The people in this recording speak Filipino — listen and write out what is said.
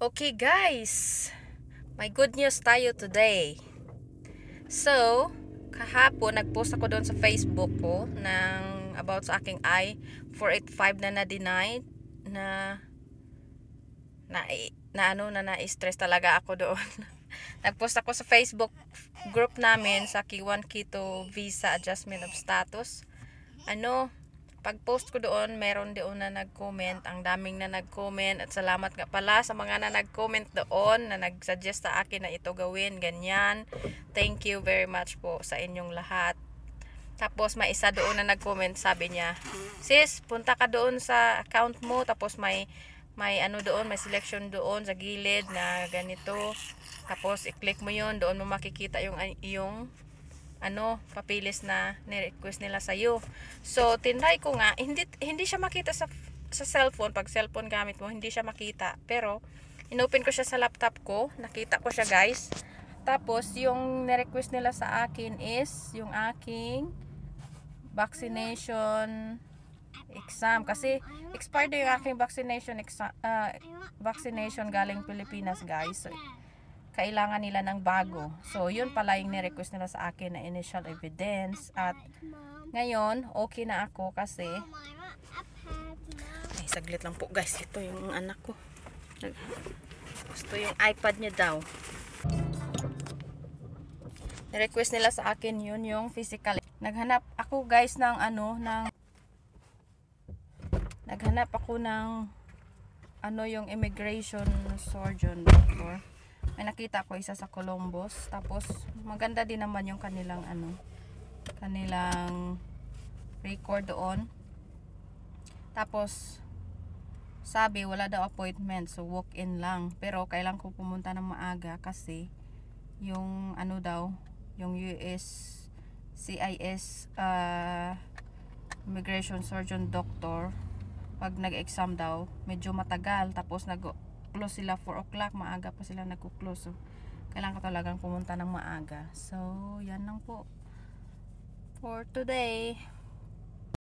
Okay guys, may good news tayo today. So, kahapon nagpost ako doon sa Facebook ko ng about sa aking I-485 na na-denied na na-stress talaga ako doon. Nagpost ako sa Facebook group namin sa K1 Keto Visa Adjustment of Status. Pag-post ko doon, meron doon na nag-comment. Ang daming na nag-comment at salamat nga pala sa mga na nag-comment doon na nag-suggest sa akin na ito gawin, ganyan. Thank you very much po sa inyong lahat. Tapos may isa doon na nag-comment, sabi niya, sis, punta ka doon sa account mo, tapos may doon, may selection doon sa gilid na ganito. Tapos i-click mo 'yon, doon mo makikita yung papilis na ni-request nila sa iyo. So, tinry ko nga, hindi siya makita sa cellphone. Pag cellphone gamit mo, hindi siya makita. Pero, inopen ko siya sa laptop ko. Nakita ko siya, guys. Tapos, yung ni-request nila sa akin is yung aking vaccination exam. Kasi, expired yung aking vaccination galing Pilipinas, guys. So, kailangan nila ng bago. So, yun pala yung ni-request nila sa akin na initial evidence. At ngayon, okay na ako kasi ay, saglit lang po guys. Ito yung anak ko. Gusto yung iPad niya daw. Ni-request nila sa akin yun yung physical. Naghanap ako guys ng naghanap ako ng yung immigration surgeon doctor. May nakita ko isa sa Columbus. Tapos maganda din naman yung kanilang kanilang record doon. Tapos sabi wala daw appointment, so walk in lang. Pero kailangan ko pumunta ng maaga kasi yung yung USCIS immigration surgeon doctor, pag nag-exam daw medyo matagal. Tapos close sila 4 o'clock, maaga pa sila nagko-close. So, kailangan ko talagang pumunta ng maaga. So, yan lang po for today.